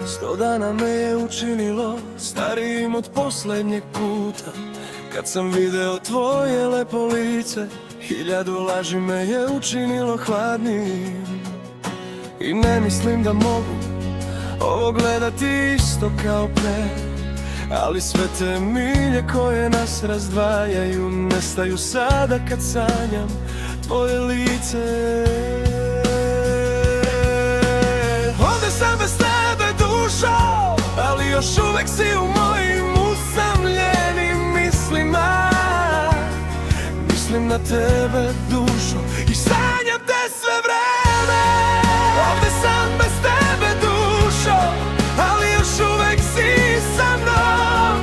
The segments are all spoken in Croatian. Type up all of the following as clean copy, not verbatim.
100 dana me je učinilo starijim od posljednjeg puta, kad sam video tvoje lepo lice. 1000 laži me je učinilo hladnijim i ne mislim da mogu ovo gledati isto kao pre. Ali sve te milje koje nas razdvajaju nestaju sada kad sanjam tvoje lice. Ovdje sam bez tebe dušo, ali još uvek si u mojim usamljenim mislima. Mislim na tebe dušo i sanjam te sve vreme. Ovdje sam bez tebe dušo, ali još uvek si sa mnom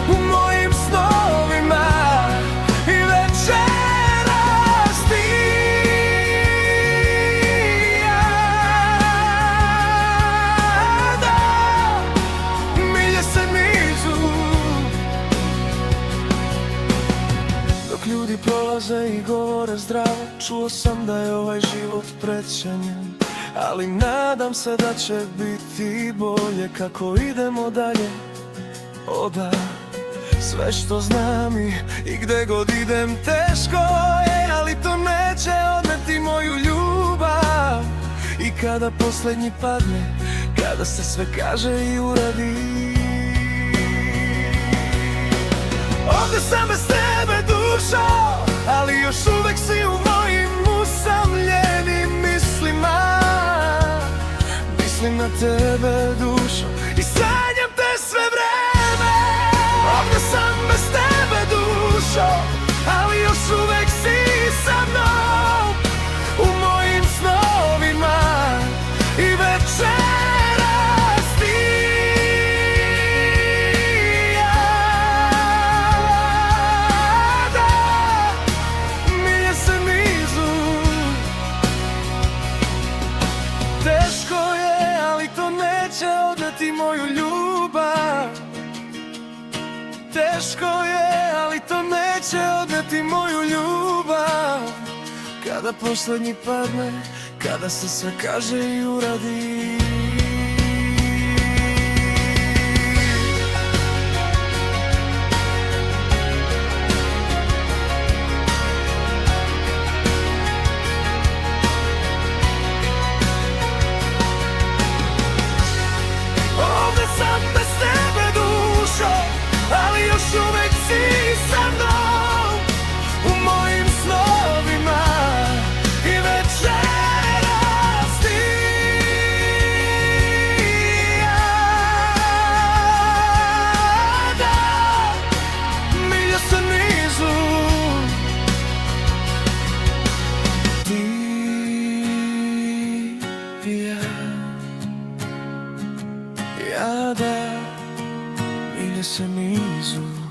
u mojim snovima. I večeras ti i ja, da milje se nizu. Dok ljudi prolaze i govore zdravo, čuo sam da je ovaj život prećenjen, ali nadam se da će biti bolje kako idemo dalje. O da, sve što znam i gde god idem teško je, ali to neće odneti moju ljubav. I kada posljednji padne, kada se sve kaže i uradi. Ovdje sam bez tebe dušo, ali još uvek si u mojim usamljenim mislima. Mislim na tebe dušo i sanjam te sve vreme. Ovdje sam bez tebe dušo, ali još uvek si sa mnom u mojim snovima. I večeras ti i ja, da milje se nizu. Teško je, ali to neće odneti moju ljubav. Teško je, ali to neće odneti moju ljubav. Kada posljednji padne, kada se sve kaže i uradi. Ovdje sam bez tebe dušo, ali još uvek si sa mnom u mojim snovima. I večeras ti i ja, da milje se nizu. Ti i ja, da milje se nizu.